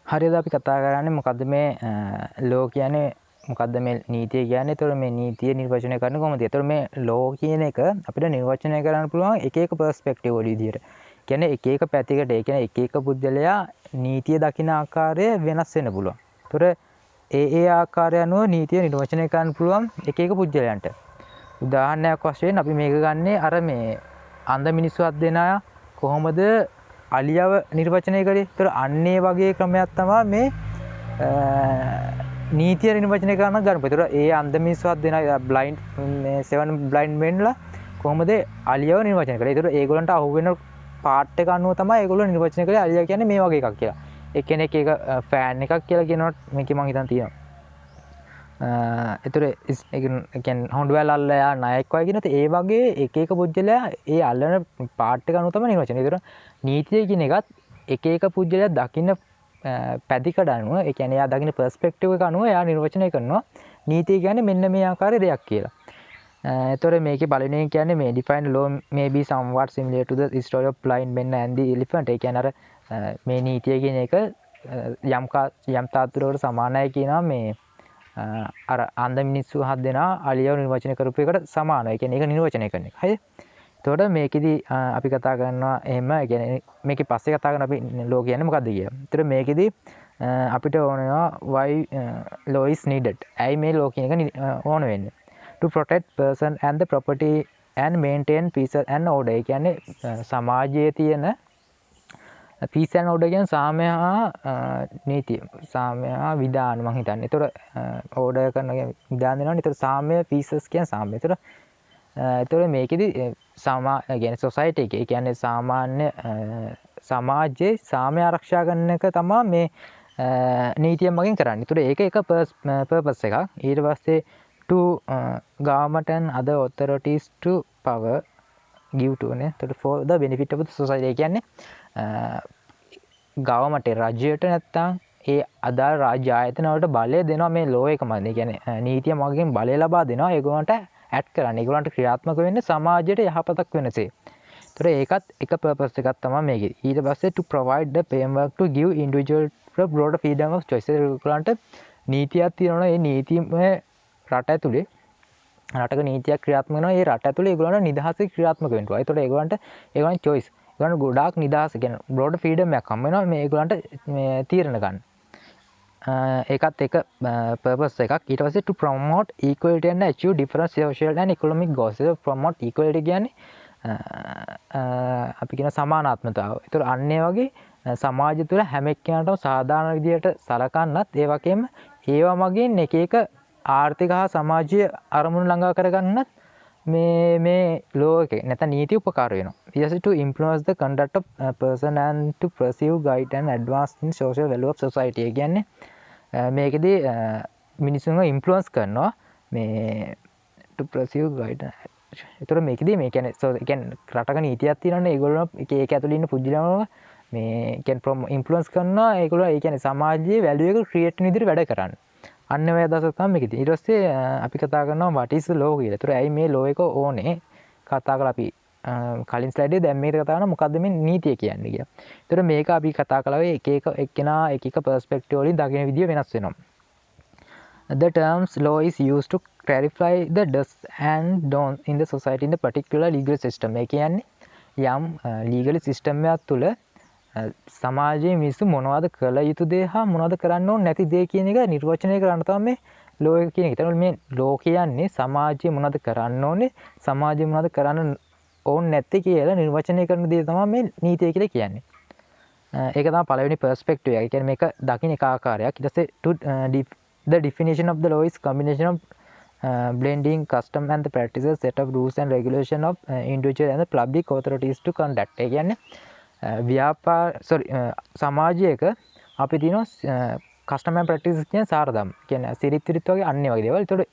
හරිද අපි කතා කරන්නේ මොකද්ද මේ ලෝ කියන්නේ මොකද්ද මේ නීතිය කියන්නේ? ඒතර මේ නීතිය නිර්වචනය කරන්නේ කොහොමද? ඒතර මේ ලෝ කියන එක අපිට නිර්වචනය කරන්න පුළුවන් එක එක පර්ස්පෙක්ටිව් වල විදියට. කියන්නේ එක එක පැතිකඩ, ඒ කියන්නේ එක එක පුද්ගලයා නීතිය දකින ආකාරය වෙනස් වෙන්න පුළුවන්. ඒතර ඒ ආකාරය අනුව නීතිය නිර්වචනය කරන්න පුළුවන් එක එක පුද්ගලයන්ට. උදාහරණයක් වශයෙන් අපි මේක ගන්නේ අර මේ අන්ධ මිනිස්සු හත් දෙනා කොහොමද අලියව නිර්වචනය කරේ. ඒතර අන්නේ වගේ ක්‍රමයක් තමයි මේ නීතිය නිර්වචනය කරන්න ගන්න. ඒතර ඒ අන්ධ මිනිස්සු හත් දෙනා බ්ලයින්ඩ් මේ 7 බ්ලයින්ඩ් මෙන්ලා කොහොමද අලියව නිර්වචනය කරේ. ඒතර ඒගොල්ලන්ට අහු වෙන පාර්ට් එක අනුව තමයි ඒගොල්ලෝ නිර්වචනය කරේ අලියා කියන්නේ මේ වගේ එකක් කියලා. එක්කෙනෙක් ඒක ෆෑන් එකක් කියලා කියනකොට මේකේ මං හිතන් තියෙනවා. එතකොට ඒ හොඬවැල් අල්ලයා නායක වගේ කියනත් ඒ වගේ එක එක පුජ්‍යලයා ඒ අල්ලන පාර්ට් එක අනුව තමයි නිර්වචනය. ඒතර නීතිය කියන එකත් එක එක පුජ්‍යලයා දකින්න පැතිකඩ අනුව ඒ කියන්නේ එයා දකින්න පර්ස්පෙක්ටිව් එක අනුව එයා නිර්වචනය කරනවා නීතිය කියන්නේ මෙන්න මේ ආකාරයේ දෙයක් කියලා. එතකොට මේකේ පළවෙනි එක කියන්නේ මේ define law may be somewhat similar to the story of blind men and the elephant. ඒ කියන්නේ අර මේ නීතිය කියන එක යම් තාත්තුරකට සමානයි කියනවා මේ අර අන්ධ මිනිස්සු හත් දෙනා අලියව නිර්වචනය කරපු එකට සමානයි. ඒ කියන්නේ ඒක නිර්වචනය කරන එක. හරිද? එතකොට මේකෙදි අපි කතා කරනවා එහෙම ඒ කියන්නේ මේකේ පස්සේ කතා කරන අපි law කියන්නේ මොකද්ද කියලා. එතකොට මේකෙදි අපිට ඕන වෙනවා why law is needed. ඇයි මේ law කියන එක ඕන වෙන්නේ? To protect person and the property and maintain peace and order. ඒ කියන්නේ සමාජයේ තියෙන peace and order කියන්නේ සාමය හා නීතිය. සාමය හා විධාන මං හිතන්නේ. ඒතකොට order කරන විධාන දෙනවනේ. ඒතකොට සාමය pieces කියන්නේ සාමය. ඒතකොට මේකෙදි කියන්නේ society එකේ කියන්නේ සාමාන්‍ය සමාජයේ සාමය ආරක්ෂා කරන එක තමයි මේ නීතිය මගින් කරන්නේ. ඒතකොට ඒක එක purpose එකක්. ඊට පස්සේ to government and other authorities to power give to නේ. ඒතකොට for the benefit of the society. කියන්නේ ගවර්න්මන්ට් රජයට නැත්තම් ඒ අදාළ රාජ්‍ය ආයතන වලට බලය දෙනවා මේ ලෝ එක මත. ඒ කියන්නේ නීතිය මගින් බලය ලබා දෙනවා ඒගොල්ලන්ට ඇඩ් කරන්න. ඒගොල්ලන්ට ක්‍රියාත්මක වෙන්නේ සමාජයට යහපතක් වෙනසේ. ඒතර ඒකත් එක පර්පස් එකක් තමයි මේකේ. ඊට පස්සේ to provide the framework to give individual broader freedom of choice. ඒගොල්ලන්ට නීතියක් තියෙනවා. ඒ නීතිය රට ඇතුලේ රටක නීතියක් ක්‍රියාත්මක වෙනවා. ඒ රට ඇතුලේ ඒගොල්ලන්ට නිදහසේ ක්‍රියාත්මක වෙන්න පුළුවන්. ඒතකොට ඒගොල්ලන්ට choice. ඒගොල්ලන්ට ගොඩාක් නිදහස කියන්නේ broader freedom එකක් හම්බ වෙනවා මේ ඒගොල්ලන්ට මේ තීරණ ගන්න. ඒකත් එක purpose එකක්. ඊට පස්සේ to promote equality and achieve different social and economic goals. ඒක promote equality කියන්නේ අපි කියන සමානාත්මතාව. ඒතර අන්නේ වගේ සමාජය තුළ හැම එක්කෙනාටම සාධාරණ විදියට සලකන්නත් ඒ වගේම ඒවා මගින් එක එක ආර්ථික හා සමාජීය අරමුණු ළඟා කරගන්නත් මේ law එකේ නැත්නම් නීති උපකාර වෙනවා. ඊට to influence the conduct of a person and to perceive guide and advance in social value of society. ඒ කියන්නේ මේකෙදි මිනිස්සුන්ව ඉන්ෆ්ලුවන්ස් කරනවා මේ to perceive guide. ඒතර මේකෙදි මේ කියන්නේ රටක නීතියක් තියෙනවනේ ඒගොල්ලෝ ඒක ඇතුළේ ඉන්න පුජ්‍යලම මේ කියන්නේ ඉන්ෆ්ලුවන්ස් කරනවා ඒගොල්ලෝ ඒ කියන්නේ සමාජයේ වැලියු එක ක්‍රියේට් වෙන විදිහට වැඩ කරන්නේ. අන්න ඔය අදහස තමයි මේකෙදි. ඊට පස්සේ අපි කතා කරනවා what is the law කියලා. ඒතර ඇයි මේ law එක ඕනේ? කතා කරලා අපි කලින් ස්ලයිඩ් එකේ දැන් මේකට කතා කරනවා මොකද්ද මේ නීතිය කියන්නේ කියලා. ඒතර මේක අපි කතා කළා ඔය එක එක එක්කෙනා එක එක පර්ස්පෙක්ටිව් වලින් දකින විදිය වෙනස් වෙනවා. The terms law is used to clarify the do's and don'ts in the society in the particular legal system. ඒ කියන්නේ යම් legal system එකක් තුළ සමාජයේ මිනිස්සු මොනවද කළ යුතු දේ හා මොනවද කරන්න ඕනේ නැති දේ කියන එක නිර්වචනය කරන්න තමයි මේ law එක කියන එක. ඒතකොට මේ law කියන්නේ සමාජයේ මොනවද කරන්න ඕනේ සමාජයේ මොනවද කරන්න ඕනේ නැත්තේ කියලා නිර්වචනය කරන දේ තමයි මේ නීතිය කියලා කියන්නේ. ඒක තමයි පළවෙනි පර්ස්පෙක්ටිව් එක. ඒ කියන්නේ මේක දකින්න එක ආකාරයක්. ඊට පස්සේ the definition of the law is combination of blending custom and the practices set of rules and regulation of individual and the public authorities to conduct. ඒ කියන්නේ සමාජයක අපි තියෙනවා කස්ටම් ඇන්ඩ් ප්‍රැක්ටිස් කියන සාරධර්ම. කියන්නේ සිරිත් විරිත් වගේ අන්නේ වගේ දේවල්. ඒතකොට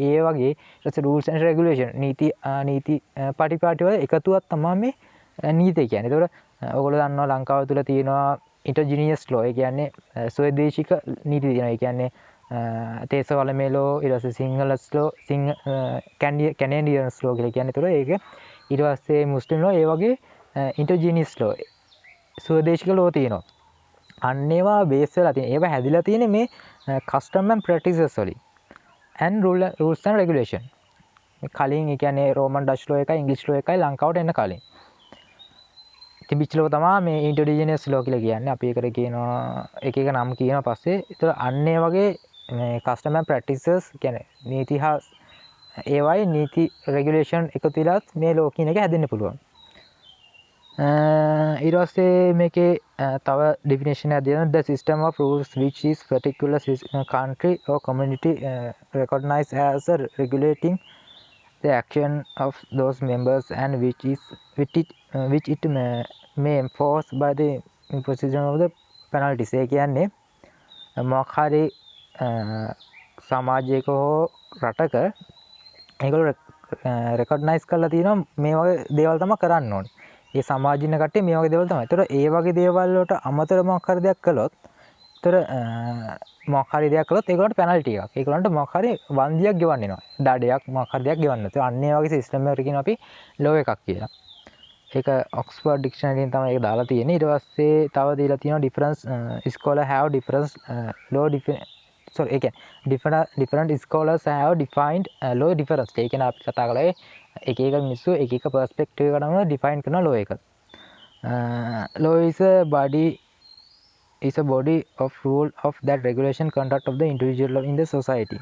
ඒ වගේ ඊට rules and regulation නීති පටිපාටි වල එකතුවක් තමයි මේ නීතිය කියන්නේ. ඒතකොට ඔයගොල්ලෝ දන්නවා ලංකාව තුල තියෙනවා ඉන්ටර්ජිනියස් law. ඒ කියන්නේ ස්වදේශික නීති තියෙනවා. ඒ කියන්නේ තේසවලමේ law ඊට පස්සේ සිංහලස් law කැනේඩියන්ස් law කියලා කියන්නේ. ඒතකොට ඒක ඊට පස්සේ මුස්ලිම් law ඒ වගේ ඉන්ටර්ජිනියස් law ස්වදේශික law තියෙනවා. අන්න ඒවා බේස් වෙලා තියෙන. ඒවා හැදිලා තියෙන්නේ මේ custom and practices වලින්. and rules and regulation. කලින් ඒ කියන්නේ රෝමන් ඩච් ලෝ එකයි ඉංග්‍රීසි ලෝ එකයි ලංකාවට එන්න කලින් තිබිච්ච ලෝ තමයි මේ ඉන්ඩිජිනස් ලෝ කියලා කියන්නේ. අපි ඒකට කියනවා එක එක නම් කියනවා පස්සේ. ඒතර අන්න ඒ වගේ මේ custom and practices කියන්නේ නීති හා ඒවයි නීති රෙගුලේෂන් එකතු වෙලාත් මේ ලෝ කියන එක හැදෙන්න පුළුවන්. ඊට පස්සේ මේකේ තව definition එකක් දෙනවා. The system of rules which is particular country or community recognized as a regulating the action of those members and which it may enforce by the imposition of the penalties. ඒ කියන්නේ මොකක් හරි සමාජයක හෝ රටක ඒගොල්ලෝ recognise කරලා තියෙනවා මේ වගේ දේවල් තමයි කරන්න ඕනේ. ඒ සමාජින කට්ටිය මේ වගේ දේවල් තමයි. ඒතර ඒ වගේ දේවල් වලට අමතර මොකක් හරි දෙයක් කළොත් ඒතර මොකක් හරි දෙයක් කළොත් ඒගොල්ලන්ට පෙනල්ටි එකක්. ඒගොල්ලන්ට මොකක් හරි වන්දියක් ගෙවන්න වෙනවා. දඩයක් මොකක් හරි දෙයක් ගෙවන්න. ඒතර අන්න ඒ වගේ සිස්ටම් එකකට කියන අපි ලෝ එකක් කියලා. ඒක ඔක්ස්ෆර්ඩ් ඩික්ෂනරියෙන් තමයි ඒක දාලා තියෙන්නේ. ඊට පස්සේ තව දීලා තියෙනවා difference scholar have difference law sorry again different scholars have defined law difference. ඒ කියන්නේ අපි කතා කළේ එක එක මිනිස්සු එක එක perspective එකකට අනුව define කරන law එක. Law is a body of rule of that regulation conduct of the individual in the society.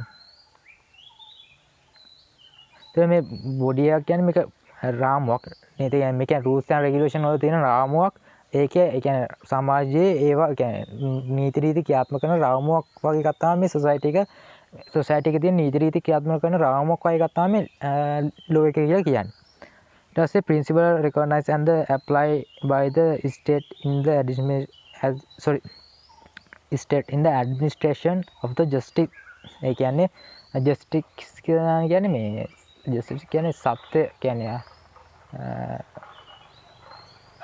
तो මේ බොඩි එකක් කියන්නේ මේක රාමුවක් නේද? මේක rules and regulation වල තියෙන රාමුවක්. ඒකේ ඒ කියන්නේ සමාජයේ ඒවා කියන්නේ නීති රීති ක්‍රියාත්මක කරන රාමුවක් වගේ එකක් තමයි මේ සොසයිටි එකේ තියෙන නීති රීති ක්‍රියාත්මක කරන රාමුවක් වගේ එකක් තමයි law එක කියලා කියන්නේ. ඊට පස්සේ principle recognized and applied by the state in the administration of the justice. ඒ කියන්නේ justice කියන්නේ මේ justice කියන්නේ සත්‍ය කියන්නේ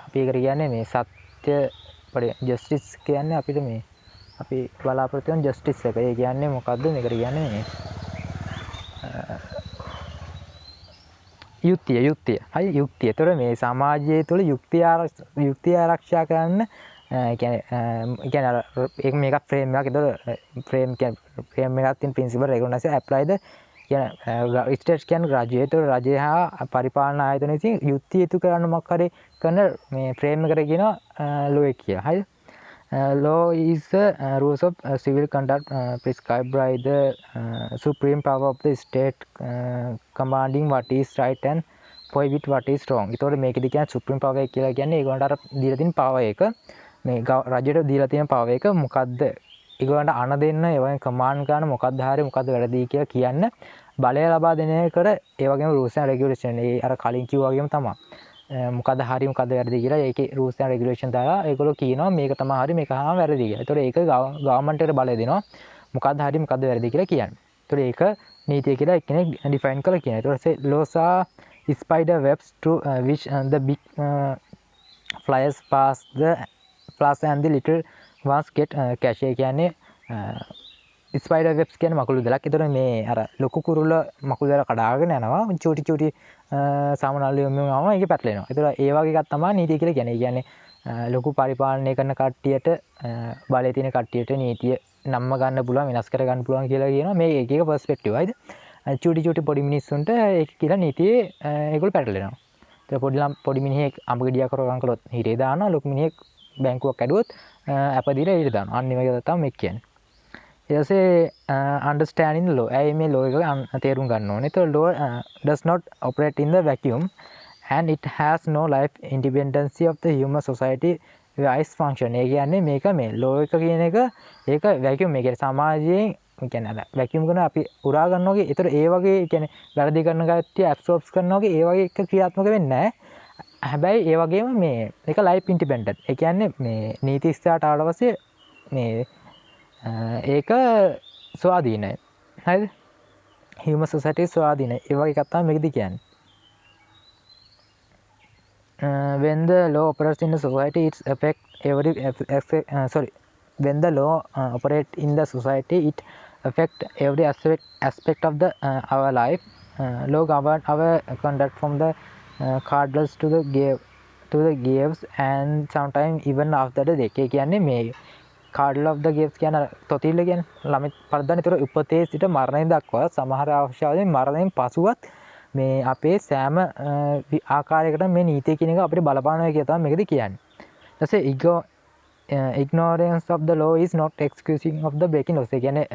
අපි ඒකට කියන්නේ මේ සත්‍ය justice කියන්නේ අපිට මේ අපි බලාපොරොත්තු වෙන justice එක. ඒ කියන්නේ මොකද්ද මේකට කියන්නේ මේ යුක්තිය. හරි යුක්තිය. ඒතර මේ සමාජය තුළ යුක්තිය ආරක්ෂා කරන්න කියන්නේ ඒක මේක ෆ්‍රේම් එකක්. ඒතර ෆ්‍රේම් එකක් තියෙන principle recognize apply the කියන්නේ ස්ටේට් කියන්නේ රජය. ඒතර රජය හා පරිපාලන ආයතන විසින් යුක්තිය ඉටු කරන්න මොකක් හරි කරන මේ ෆ්‍රේම් එකට කියනවා law එක කියලා. හරිද? Law is rules of civil conduct prescribed by the supreme power of the state commanding what is right and prohibit what is wrong. ඒතකොට මේකෙදි කියන්නේ supreme power එක කියලා කියන්නේ ඒගොල්ලන්ට අර දීලා තියෙන power එක මේ රජයට දීලා තියෙන power එක මොකද්ද? ඒගොල්ලන්ට අණ දෙන්න ඒවෙන් command කරන මොකද්ද හරි මොකද්ද වැරදි කියලා කියන්න බලය ලබා දෙන එකට ඒ වගේම rules and regulation ඒ අර කලින් කිව්වා වගේම තමයි. මොකද්ද හරි මොකද්ද වැරදි කියලා ඒකේ rules and regulation දාලා ඒගොල්ලෝ කියනවා මේක තමයි හරි මේක හා වැරදි කියලා. ඒතකොට ඒක ගවර්න්මන්ට් එකට බලය දෙනවා මොකද්ද හරි මොකද්ද වැරදි කියලා කියන්නේ. ඒතකොට ඒක නීතිය කියලා එක්කෙනෙක් define කරලා කියනවා. ඒතකොට laws are spider webs through which the big flyers pass and the little ones get catch. ඒ කියන්නේ ස්පයිඩර් වෙබ්ස් කියන්නේ මකුළු දලක්. ඒතර මේ අර ලොකු කුරුල්ල මකුළු දල කඩාගෙන යනවා. චූටි සාමනල්ලු යමුම ඒකේ පැටලෙනවා. ඒතර ඒ වගේ එකක් තමයි නීතිය කියලා කියන්නේ. ඒ කියන්නේ ලොකු පරිපාලනය කරන කට්ටියට බලය තියෙන කට්ටියට නීතිය නම්ම ගන්න පුළුවන් වෙනස් කර ගන්න පුළුවන් කියලා කියනවා. මේ එක එක පර්ස්පෙක්ටිව් හයිද? චූටි පොඩි මිනිස්සුන්ට ඒක කියලා නීතියේ ඒගොල්ලෝ පැටලෙනවා. ඒතර පොඩි මිනිහෙක් අඹ ගෙඩියක් කරගන්න කළොත් හිරේ දානවා. ලොකු මිනිහෙක් බැංකුවක් ඇදුවොත් අප දීලා ඊට දානවා. අන්න ඒ වගේ තමයි මේක කියන්නේ. ඊටසේ understanding the law. ඇයි මේ law එක තේරුම් ගන්න ඕනේ. ඒතකොට law does not operate in the vacuum and it has no life independence of the human society wise function. ඒ කියන්නේ මේක මේ law එක කියන එක ඒක vacuum මේ කියන්නේ සමාජයෙන් කියන්නේ අර vacuum කරන අපි උරා ගන්නවා වගේ. ඒතර ඒ වගේ කියන්නේ වැරදි කරන කට්ටිය absorbs කරනවා වගේ ඒ වගේ එක ක්‍රියාත්මක වෙන්නේ නැහැ. හැබැයි ඒ වගේම මේ ඒක life independent. ඒ කියන්නේ මේ නීති ස්ථාට ආවට පස්සේ මේ ඒක ස්වාධීනයි. හරිද? human society ස්වාධීනයි. ඒ වගේ එකක් තමයි මේකදී කියන්නේ. When the law operates in the society it affect every when the law operate in the society it affect every aspect of the our life. Law govern our conduct from the cardless to the games and sometimes even after the day. ඒ කියන්නේ මේ කාඩල් of the gates කියන තොතිල්ල කියන්නේ ළමයි පරද්දන. ඒතර උපතේ සිට මරණය දක්වා සමහර අවස්ථාවලදී මරණයෙන් පසුවත් මේ අපේ සෑම ආකාරයකට මේ නීතිය කියන එක අපිට බලපානවා කියලා තමයි මේකද කියන්නේ. ඊට පස්සේ ignorance of the law is not excusing of the breaking laws. ඒ කියන්නේ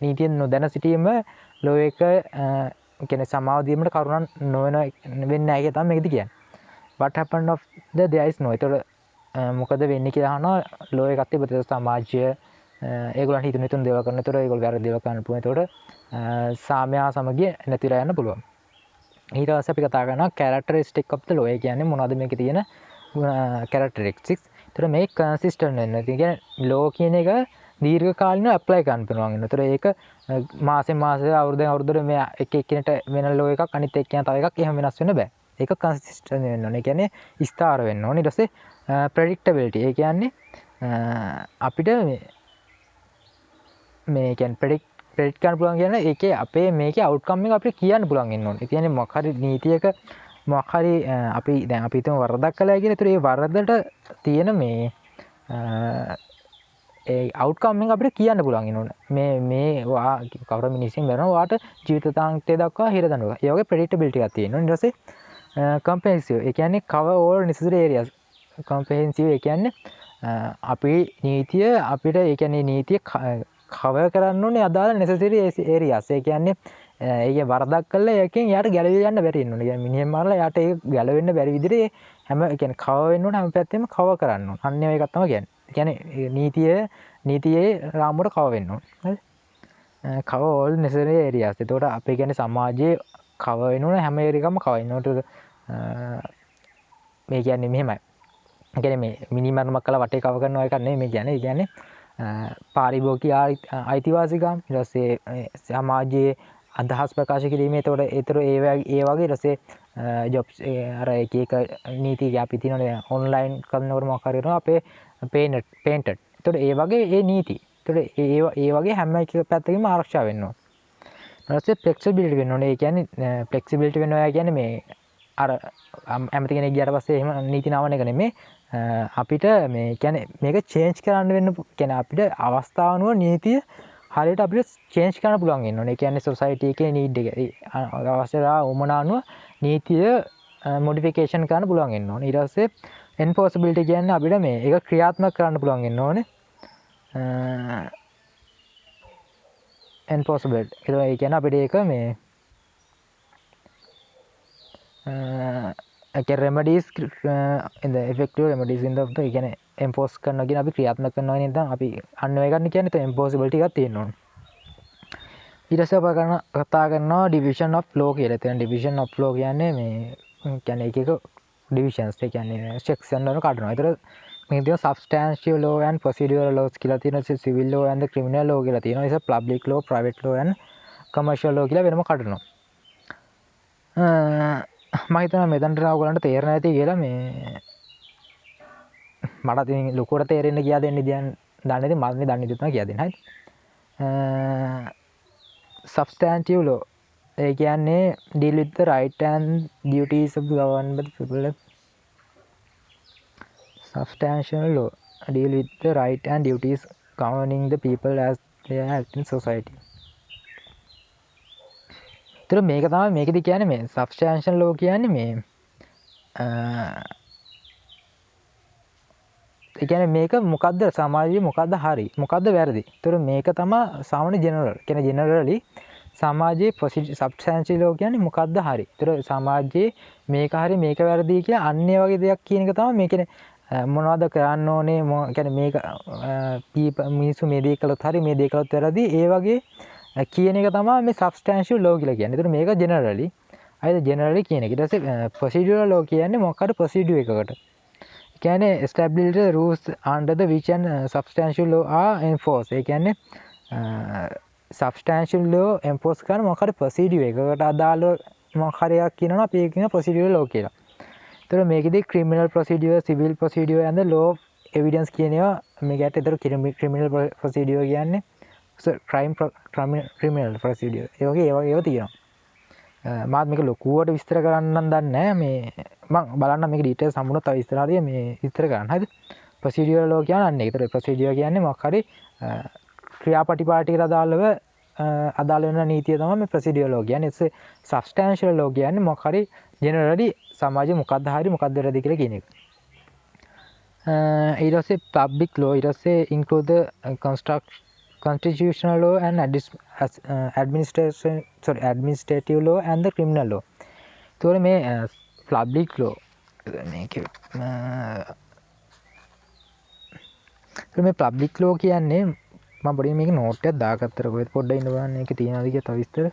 නීතිය නොදැන සිටීම law එක කියන්නේ සමාව දීමට කරුණක් නොවන වෙන්නේ නැහැ කියලා තමයි මේකද කියන්නේ. what happened of the there is no. ඒතර මොකද වෙන්නේ කියලා අහනවා. law එකක් තිබ්බොත් සමාජය ඒගොල්ලන්ට හිතුන දේවල් කරන. ඒතර ඒගොල්ලෝ වැරදි දේවල් කරන්න පුළුවන්. ඒතකොට සාමය සමගිය නැතිලා යන්න පුළුවන්. ඊට පස්සේ අපි කතා කරනවා characteristic of the law. ඒ කියන්නේ මොනවද මේකේ තියෙන characteristics. ඒතර මේ consistent වෙන්න. ඒ කියන්නේ law කියන එක දීර්ඝ කාලිනව ඇප්ලයි කරන්න පුළුවන් වෙනවා. ඒතර ඒක මාසෙන් මාසෙ අවුරුද්දෙන් අවුරුද්දට මේ එක එක්කෙනෙක්ට වෙන law එකක් අනිත් එක්කෙනා තව එකක් එහෙම වෙනස් වෙන්න බෑ. ඒක consistent වෙන්න ඕනේ. ඒ කියන්නේ ස්ථාර වෙන්න ඕනේ. ඊට පස්සේ predictability. ඒ කියන්නේ අපිට මේ කියන්නේ predict කරන්න පුළුවන් කියන්නේ ඒකේ අපේ මේකේ outcome එක අපිට කියන්න පුළුවන් වෙන්න ඕනේ. ඒ කියන්නේ මොකක් හරි නීතියක මොකක් හරි අපි දැන් අපි හිතමු වරදක් කළා කියලා. ඒතර ඒ වරදට තියෙන මේ ඒ outcome එක අපිට කියන්න පුළුවන් වෙන්න ඕනේ. මේ වා කවුරු මිනිස්සුන් මරනවා වාට ජීවිතාන්තය දක්වා හිර දඬුවම. ඒ වගේ predictability එකක් තියෙනවා. ඊට පස්සේ comprehensive. ඒ කියන්නේ cover all necessary areas. comprehensive ඒ කියන්නේ අපි නීතිය අපිට ඒ කියන්නේ නීතිය cover කරන්න ඕනේ අදාළ necessary areas. ඒ කියන්නේ ඒක වරදක් කළා ඒකෙන් යාට ගැලවී යන්න බැරි වෙන්න ඕනේ. කියන්නේ මිනිහෙන් මරලා යාට ඒක ගැලවෙන්න බැරි විදිහට හැම ඒ කියන්නේ cover වෙන්න ඕනේ හැම පැත්තෙම cover කරන්න ඕනේ. අන්න ඒකක් තමයි කියන්නේ. ඒ කියන්නේ නීතියේ රාමුවට cover වෙන්න ඕනේ. හරිද? cover all necessary areas. එතකොට අපේ කියන්නේ සමාජයේ cover වෙන්න ඕනේ හැම ඒරියකම cover වෙන්න ඕනේ. මේ කියන්නේ මෙහෙමයි. ඒ කියන්නේ මේ මිනිමරණයක් කළා වටේ cover කරනවා එකක් නෙමෙයි මේ කියන්නේ. ඒ කියන්නේ පාරිභෝගික අයිතිවාසිකම් ඊට පස්සේ සමාජයේ අදහස් ප්‍රකාශ කිරීමේ ඒතර ඒ වගේ ඊට පස්සේ ජොබ්ස් අර එක එක නීති අපි තියෙනවනේ ඔන්ලයින් කරනකොට මොකක් හරි කරනවා අපේ පේන්ටඩ්. ඒතර ඒ වගේ ඒ නීති. ඒතර ඒ වගේ හැම එක පැත්තකින්ම ආරක්ෂා වෙන්න ඕන. ඊට පස්සේ ෆ්ලෙක්සිබිලිටි වෙන්න ඕනේ. ඒ කියන්නේ ෆ්ලෙක්සිබිලිටි වෙනවා කියන්නේ මේ අර ඇමති කෙනෙක් ගියාට පස්සේ එහෙම නීති නවන එක නෙමෙයි. අපිට මේ කියන්නේ මේක චේන්ජ් කරන්න වෙන්න කියන්නේ අපිට අවස්ථාව අනුව නීතිය හරියට අපිට චේන්ජ් කරන්න පුළුවන් වෙන්න ඕනේ. ඒ කියන්නේ සොසයිටි එකේ නීඩ් එක අවශ්‍යතා උමනා අනුව නීතිය මොඩිෆිකේෂන් කරන්න පුළුවන් වෙන්න ඕනේ. ඊට පස්සේ එන්ෆෝසබිලිටි කියන්නේ අපිට මේ ඒක ක්‍රියාත්මක කරන්න පුළුවන් වෙන්න ඕනේ. එන්ෆෝසබිලිටි. ඒ කියන්නේ අපිට ඒක මේ remedies in the effective remedies in the කියන්නේ enforce කරනවා කියන අපි ක්‍රියාත්මක කරනවා නේද අපි අන්න ඒ ගන්න කියන්නේ enforceability එකක් තියෙන්න ඕනේ. ඊට පස්සේ අපි කතා කරනවා division of law කියලා. එතන division of law කියන්නේ මේ කියන්නේ එක එක divisions ඒ කියන්නේ section වල කඩනවා. ඒතර මේ තියෙන substantive law and procedural laws කියලා තියෙනවා. civil law and the criminal law කියලා තියෙනවා. ඒක public law, private law and commercial law කියලා වෙනම කඩනවා. මම හිතනවා මෙතනට ඔයගලන්ට තේරෙන්නේ නැති කියලා මේ මට ඉතින් ලොකුවට තේරෙන්න කියා දෙන්න ඉතින් දන්නේ නැති මම දන්නේ නැති තමයි කියා දෙන්න. හරි. substantive law ඒ කියන්නේ deal with the right and duties of the government people. substantive law deal with the right and duties governing the people as they act in society. ඒතර මේක තමයි මේකෙදි කියන්නේ මේ substantial law කියන්නේ මේ ඒ කියන්නේ මේක මොකද්ද සමාජයේ මොකද්ද හරි මොකද්ද වැරදි. ඒතර මේක තමයි සාමාන්‍ය ජෙනරල්. කියන්නේ ජෙනරලි සමාජයේ substantial law කියන්නේ මොකද්ද හරි. ඒතර සමාජයේ මේක හරි මේක වැරදි කියලා අන්නේ වගේ දෙයක් කියන එක තමයි මේ කියන්නේ මොනවද කරන්න ඕනේ කියන්නේ මේක මිනිස්සු මේ දේ කළොත් හරි මේ දේ කළොත් වැරදි ඒ වගේ කියන එක තමයි මේ substantial law කියලා කියන්නේ. ඒතර මේක generally අයිද generally කියන එක. ඊට පස්සේ procedural law කියන්නේ මොකක් හරි procedure එකකට. ඒ කියන්නේ established rules under the which and substantial law are enforced. ඒ කියන්නේ substantial law enforce කරන මොකක් හරි procedure එකකට අදාළව මොකක් හරි එකක් කියනවා අපි ඒක කියන procedural law කියලා. ඒතර මේකෙදි criminal procedure, civil procedure and the law of evidence කියන ඒවා මේකට ඒතර criminal procedure කියන්නේ criminal procedure ඒ වගේ ඒවා තියෙනවා. මාත් මේක ලොකුවට විස්තර කරන්න නම් දන්නේ නැහැ. මේ මම බලන්න මේක ඩීටේල්ස් හම්බුනොත් තව ඉස්සරහදී මේ විස්තර කරන්න. හරිද? ප්‍රොසීඩියරල් ලෝ කියන්නේ අන්න ඒකට ප්‍රොසීඩියර් කියන්නේ මොකක් හරි ක්‍රියාපටිපාටිකට අදාළ වෙන නීතිය තමයි මේ ප්‍රොසීඩියරල් ලෝ කියන්නේ. ඒ සබ්ස්ටැන්ෂියල් ලෝ කියන්නේ මොකක් හරි ජෙනරලි සමාජයේ මොකක්ද හරි මොකක්ද වැරදි කියලා කියන එක. ඊට පස්සේ පබ්ලික් ලෝ ඊට පස්සේ include constitutional law and administrative law and the criminal law. ඒතකොට මේ public law මේකේ මේ public law කියන්නේ මම පොඩි මේක නෝට් එකක් දාගත්තර කොහෙද පොඩ්ඩක් ඉන්න බලන්න මේකේ තියෙනවද කියලා තව විස්තර.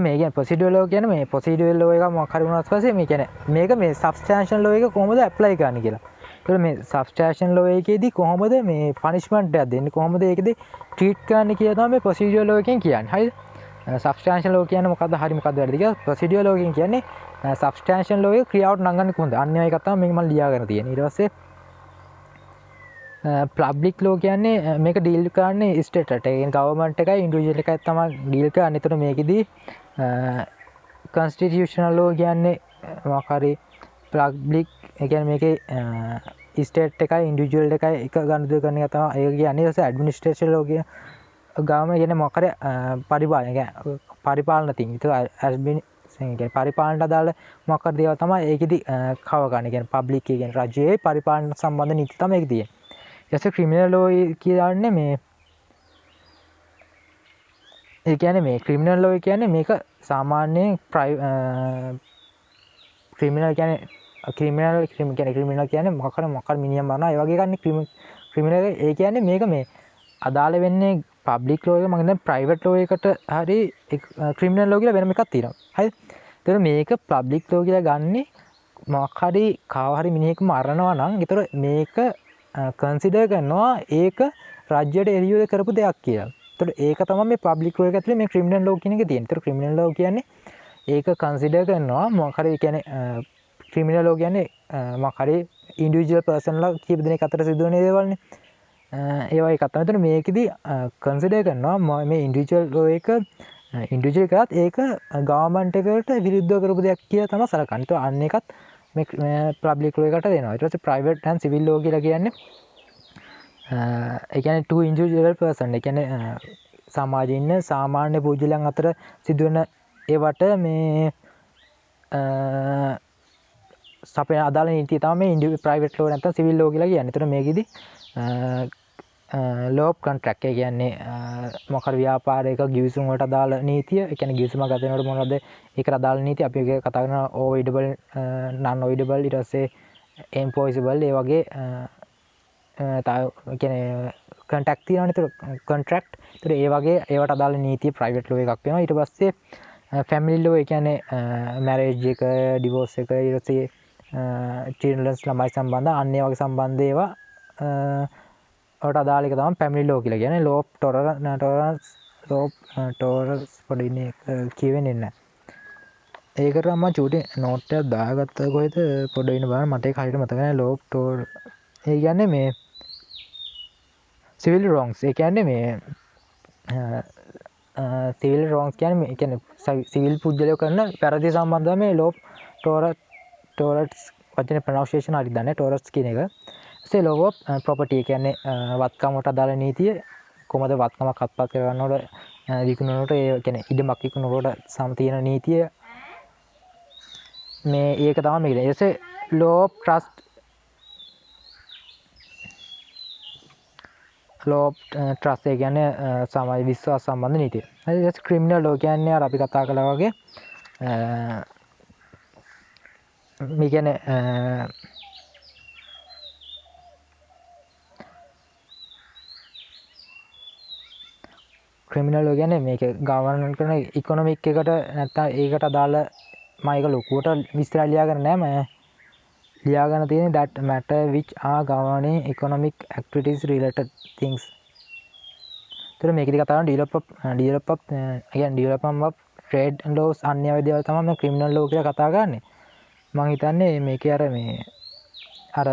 මේ කියන්නේ ප්‍රොසීඩියරල් ලෝ කියන්නේ මේ ප්‍රොසීඩියරල් ලෝ එක මොකක් හරි වුණාට පස්සේ මේ කියන්නේ මේක මේ සබ්ස්ටැන්ෂල් ලෝ එක කොහොමද ඇප්ලයි කරන්නේ කියලා. ඒතකොට මේ සබ්ස්ටැන්ෂල් ලෝ එකේදී කොහොමද මේ පනිෂ්මන්ට් එකක් දෙන්නේ කොහොමද ඒකදී ට්‍රීට් කරන්නේ කියලා තමයි මේ ප්‍රොසීඩියරල් ලෝ එකෙන් කියන්නේ. හරිද? සබ්ස්ටැන්ෂල් ලෝ කියන්නේ මොකද්ද හරි මොකද්ද වැරදි කියලා. ප්‍රොසීඩියරල් ලෝ එකෙන් කියන්නේ සබ්ස්ටැන්ෂල් ලෝ එක ක්‍රියාවට නංගන්නේ කොහොමද? අන්න ඒකක් තමයි මේක මම ලියාගෙන තියෙන්නේ. ඊට පස්සේ පබ්ලික් ලෝ කියන්නේ මේක ඩීල් කරන්නේ ස්ටේට් එකට. ඒ කියන්නේ ගවර්න්මන්ට් එකයි ඉන්ඩිවිජුවල් එකයි තමයි ඩීල් කරන්නේ. ඒතර මේකෙදී කන්ස්ටිටියුෂනල් ලෝ කියන්නේ මොකක් හරි පබ්ලික් ඒ කියන්නේ මේකේ ස්ටේට් එකයි ඉන්ඩිවිජුවල් එකයි එක ගනුදෙනු කරන එක තමයි ඒක කියන්නේ. ඊට පස්සේ ඇඩ්මිනිස්ට්‍රේෂන් ලෝ කිය ගාම කියන්නේ මොකක් හරි පරිපාලන කියන්නේ පරිපාලන තින්. ඒක පරිපාලනට අදාළ මොකක් හරි දේවල් තමයි ඒකෙදි කව ගන්න. කියන්නේ පබ්ලික් කියන්නේ රජයේ පරිපාලන සම්බන්ධ නීති තමයි ඒක තියෙන්නේ. ඊට ක්‍රිමිනල් ලෝ කියන්නේ මේ ඒ කියන්නේ මේ ක්‍රිමිනල් ලෝ කියන්නේ මේක සාමාන්‍යයෙන් ක්‍රිමිනල් කියන්නේ ක්‍රිමිනල් කියන්නේ මොකක් හරි මිනිහා මරනවා ඒ වගේ ගන්න ක්‍රිමිනල් ඒ කියන්නේ මේක මේ අදාළ වෙන්නේ පබ්ලික් ලෝ එක මම කියන්නේ ප්‍රයිවට් ලෝ එකට හරි ක්‍රිමිනල් ලෝ කියලා වෙනම එකක් තියෙනවා. හරිද? ඒතර මේක පබ්ලික් ලෝ කියලා ගන්නේ මොකක් හරි කාව හරි මිනිහෙක් මරනවා නම් ඒතර මේක කන්සිඩර් කරනවා ඒක රාජ්‍යයට එරියුද කරපු දෙයක් කියලා. ඒතකොට ඒක තමයි මේ පබ්ලික් ලෝ එක ඇතුලේ මේ ක්‍රිමිනල් ලෝ කියන එක තියෙන්නේ. ඒතකොට ක්‍රිමිනල් ලෝ කියන්නේ ඒක කන්සිඩර් කරනවා මොකක් හරි කියන්නේ ක්‍රිමිනල් ලෝ කියන්නේ මොකක් හරි ඉන්ඩිවිජුවල් පර්සන්ලා කීප දෙනෙක් අතර සිදුවෙන දේවල්නේ. ඒවා එකක් තමයි. ඒතකොට මේකෙදි කන්සිඩර් කරනවා මේ ඉන්ඩිවිජුවල් ලෝ එක ඉන්ඩිවිජුවල් එකත් ඒක ගවර්න්මන්ට් එකට විරුද්ධව කරපු දෙයක් කියලා තමයි සලකන්නේ. ඒතකොට අන්න එකත් මේ පබ්ලික් ලෝ එකට දෙනවා. ඊට පස්සේ ප්‍රයිවට් ඇන්ඩ් සිවිල් ලෝ කියලා කියන්නේ ඒ කියන්නේ two individual person ඒ කියන්නේ සමාජයේ ඉන්න සාමාන්‍ය පුද්ගලයන් අතර සිදුවෙන ඒවට මේ සපයන අදාළ නීතිය තමයි මේ ප්‍රයිවට් ලෝ නැත්නම් සිවිල් ලෝ කියලා කියන්නේ. ඒතර මේකෙදි ලෝ ඔෆ් කොන්ට්‍රැක්ට් ඒ කියන්නේ මොකක් හරි ව්‍යාපාරයක ගිවිසුම් වලට අදාළ නීතිය. ඒ කියන්නේ ගිවිසුමක් ගත වෙනකොට මොනවද ඒකට අදාළ නීතිය. අපි ඒක කතා කරනවා ඕවිඩබල් නන් ඕවිඩබල් ඊට පස්සේ එම්පොසිබල් ඒ වගේ කියන්නේ කොන්ට්‍රැක්ට් තියෙනවනේ. ඒතර කොන්ට්‍රැක්ට්. ඒතර ඒ වගේ ඒවට අදාළ නීතිය ප්‍රයිවට් ලෝ එකක් වෙනවා. ඊට පස්සේ ෆැමිලි ලෝ ඒ කියන්නේ මැරේජ් එක ඩිවෝස් එක ඊට පස්සේ චිල්ඩ්‍රන්ස් ළමයි සම්බන්ධ අන්න ඒ වගේ සම්බන්ධ ඒවා ඔට අදාළ එක තමයි ෆැමිලි ලෝ කියලා කියන්නේ. ලෝ ඔෆ් ටොලරන්ස් පොඩිනේ කියවෙන්නේ නැහැ. ඒකට මම චූටි නෝට් එකක් දාගත්තා කොහෙද පොඩ්ඩක් ඉන්න බලන්න මට ඒක හරියට මතක නැහැ. ලෝ ඔෆ් ටොලරන්ස් ඒ කියන්නේ මේ සිවිල් රෝංස් ඒ කියන්නේ මේ සිවිල් රෝංස් කියන්නේ සිවිල් පුද්ගලයෝ කරන වැරදි සම්බන්ධව මේ ලෝ ටොරට්ස් වචනේ ප්‍රොනවුන්සියේෂන් හරි දන්නේ ටොරට්ස් කියන එක. ඒ ලෝ ඔෆ් ප්‍රොපර්ටි කියන්නේ වත්කමට අදාළ නීතිය කොහොමද වත්කමක් අත්පත් කරගන්නකොට විකුණනකොට ඒ කියන්නේ ඉඩමක් විකුණනකොට සම තියෙන නීතිය මේ ඒක තමයි මේක. ඊටසේ law of trust law of trust ඒ කියන්නේ සමාජ විශ්වාස සම්බන්ධ නීතිය. ඊට පස්සේ ක්‍රිමිනල් ලෝ කියන්නේ අර අපි කතා කළා වගේ මේ කියන්නේ ක්‍රිමිනල් ලෝ කියන්නේ මේක ගවර්න්මන්ට් කරන ඉකොනොමික් එකට නැත්නම් ඒකට අදාළ මම ඒක ලොකුවට විස්තර ලියාගෙන නැහැ. මම ලියාගෙන තියෙන්නේ that matter which are governing economic activities related things. ඒතර මේකෙදි කතා කරන development of trade laws අන්‍ය වගේ දේවල් තමයි මම ක්‍රිමිනල් ලෝ කියලා කතා කරන්නේ. මම හිතන්නේ මේකේ අර මේ අර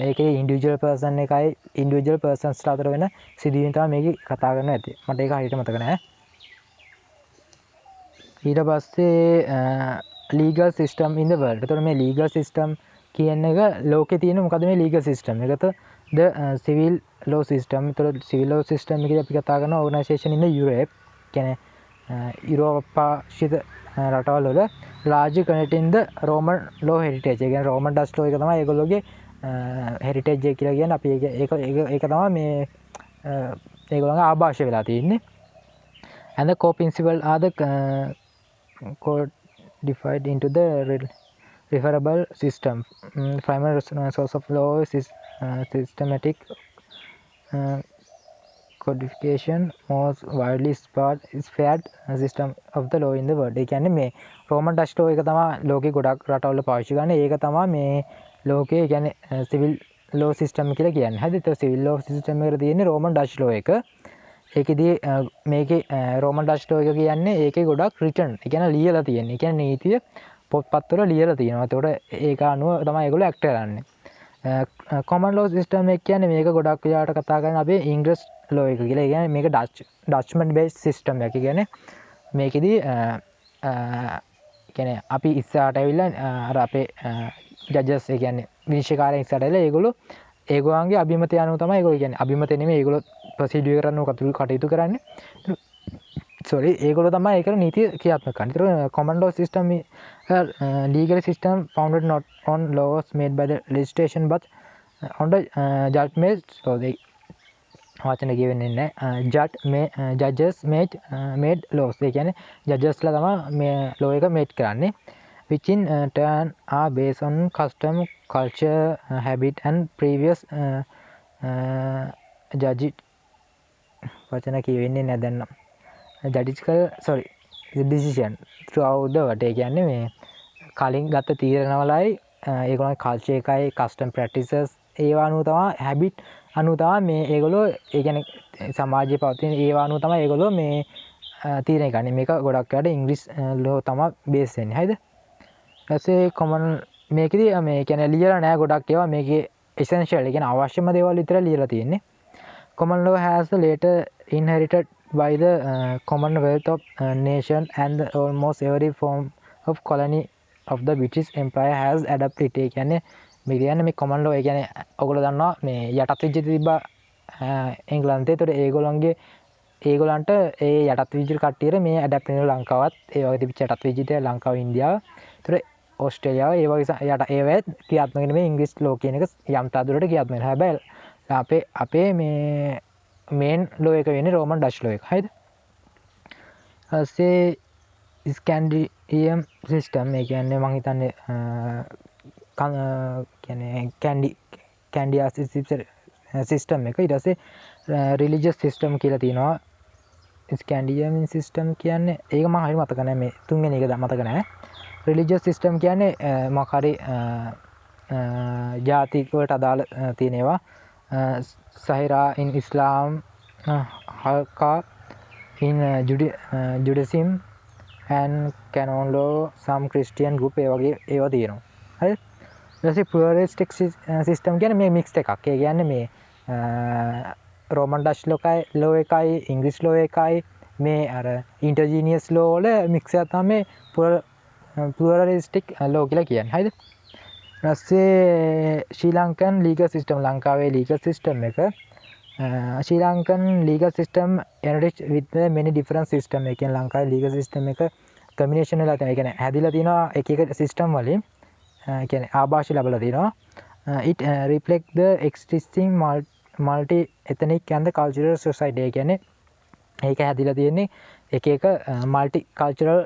ඒකේ ඉන්ඩිවිජුවල් පර්සන් එකයි ඉන්ඩිවිජුවල් පර්සන්ස්ලා අතර වෙන සිදුවීම් තමයි මේකේ කතා කරන්න ඇති. මට ඒක හරියට මතක නැහැ. ඊට පස්සේ ලීගල් සිස්ටම් ඉන් ද වර්ල්ඩ්. එතකොට මේ ලීගල් සිස්ටම් කියන එක ලෝකේ තියෙන මොකද්ද මේ ලීගල් සිස්ටම්? ඒකට ද සිවිල් ලෝ සිස්ටම්. එතකොට සිවිල් ලෝ සිස්ටම් එකේදී අපි කතා කරන ඕගනයිසේෂන් ඉන් ද යුරෝප්. කියන්නේ යුරෝපාශිත රටවල් වල large connecting the Roman law heritage. ඒ කියන්නේ Roman Dutch law එක තමයි ඒගොල්ලෝගේ heritage එක කියලා කියන්නේ. අපි ඒක තමයි මේ ඒගොල්ලන්ගේ ආభాෂය වෙලා තියෙන්නේ. And the core principle are the codified into the referable system. Primary source of law is systematic codification most widely spread system of the law in the world. ඒ කියන්නේ මේ Roman Dutch law එක තමයි ලෝකේ ගොඩක් රටවල පාවිච්චි කරන්නේ. ඒක තමයි මේ ලෝකේ කියන්නේ civil law system කියලා කියන්නේ. හරිද? ඒක civil law system එකට තියෙන්නේ Roman Dutch law එක. ඒකෙදී මේකේ Roman Dutch law එක කියන්නේ ඒකේ ගොඩක් written. ඒ කියන්නේ ලියලා තියෙන්නේ. ඒ කියන්නේ නීතිය පොත්පත්වල ලියලා තියෙනවා. ඒතකොට ඒක අනුව තමයි ඒගොල්ලෝ ඇක්ට් කරන්නේ. common law system එක කියන්නේ මේක ගොඩක් වෙලාවට කතා කරන අපේ ඉංග්‍රීසි law එක කියලා. ඒ කියන්නේ මේක Dutchman based system එකක්. ඒ කියන්නේ මේකෙදී කියන්නේ අපි ඉස්සරහට ඇවිල්ලා අර අපේ ජජස් ඒ කියන්නේ විනිශ්චයකාරයන් ඉස්සරහට ඇවිල්ලා ඒගොල්ලන්ගේ අභිමතය අනුව තමයි ඒගොල්ලෝ කියන්නේ අභිමතය නෙමෙයි ඒගොල්ලෝ ප්‍රොසීඩියර් කරන්න කටයුතු කරන්නේ. ඒගොල්ලෝ තමයි ඒකට නීතිය ක්‍රියාත්මක කරන්නේ. ඒතර common law system legal system founded not on laws made by the legislation but on the judgment. So they වචන කියවෙන්නේ නැහැ. judges made laws. ඒ කියන්නේ ජජස්ලා තමයි මේ law එක මේඩ් කරන්නේ. which in turn are based on custom, culture, habit and previous judged වචන කියවෙන්නේ නැහැ දැන් නම්. decision throughout the world. ඒ කියන්නේ මේ කලින් ගත තීරණවලයි ඒගොල්ලන්ගේ කල්චර් එකයි custom practices ඒවා අනුව තමයි habit අනුව තමයි මේ ඒගොල්ලෝ ඒ කියන්නේ සමාජයේ පවතින ඒවා අනුව තමයි ඒගොල්ලෝ මේ තීරණය ගන්නේ. මේක ගොඩක් වෙලාට ඉංග්‍රීසි law තමයි බේස් වෙන්නේ. හරිද? ඊපස්සේ common මේකෙදී මේ කියන්නේ ලියලා නැහැ ගොඩක් ඒවා මේකේ essential ඒ කියන්නේ අවශ්‍යම දේවල් විතරයි ලියලා තියෙන්නේ. common law has later inherited by the Commonwealth of Nations and almost every form of colony of the British Empire has adopted it. ඒ කියන්නේ මේ කියන්නේ මේ common law ඒ කියන්නේ ඔයගොල්ලෝ දන්නවා මේ යටත් වෙච්ච තිබ්බා එංගලන්තේ. ඒතකොට ඒගොල්ලන්ට ඒ යටත් වෙච්ච කට්ටියට මේ ඇඩැප්ට් වෙන ලංකාවත් ඒ වගේ තිබිච්ච යටත් වෙච්ච දේ ලංකාව ඉන්දියාව. ඒතකොට ඕස්ට්‍රේලියාව ඒ වගේ ඒවත් ක්‍රියාත්මක වෙන මේ ඉංග්‍රීසි law කියන එක යම් තාදුරට ක්‍රියාත්මක වෙනවා. හැබැයි අපේ මේ මේන් law එක වෙන්නේ Roman Dutch law එක. හරිද? ඊසේ Scandinavian system ඒ කියන්නේ මම හිතන්නේ කියන්නේ කැන්ඩියා සිස්ටම් එක. ඊට පස්සේ religious system කියලා තියෙනවා. Scandinavian system කියන්නේ ඒක මම හරියට මතක නැහැ. මේ තුන්වෙනි එක මතක නැහැ. religious system කියන්නේ මොකක් හරි ජාතික වලට අදාළ තියෙන ඒවා. Sahira in Islam, Halqa in Judaism and canon law some Christian group ඒ වගේ ඒවා තියෙනවා. හරිද? ඊට පස්සේ pluralistic system කියන්නේ මේ mixed එකක්. ඒ කියන්නේ මේ Roman Dutch law එකයි English law එකයි මේ අර intergenous law වල mix එකක් තමයි pluralistic law කියලා කියන්නේ. හරිද? ඊපස්සේ ශ්‍රී ලංකන් legal system ලංකාවේ legal system එක Sri Lankan legal system enriched with the many different system. ඒ කියන්නේ ලංකාවේ legal system එක combination වෙලා තියෙනවා. ඒ කියන්නේ හැදිලා තියෙනවා එක system වලින්. ඒ කියන්නේ ආభాෂය ලැබලා තියෙනවා. It reflect the existing multi ethnic and the cultural society. ඒ කියන්නේ ඒක හැදිලා තියෙන්නේ එක multi cultural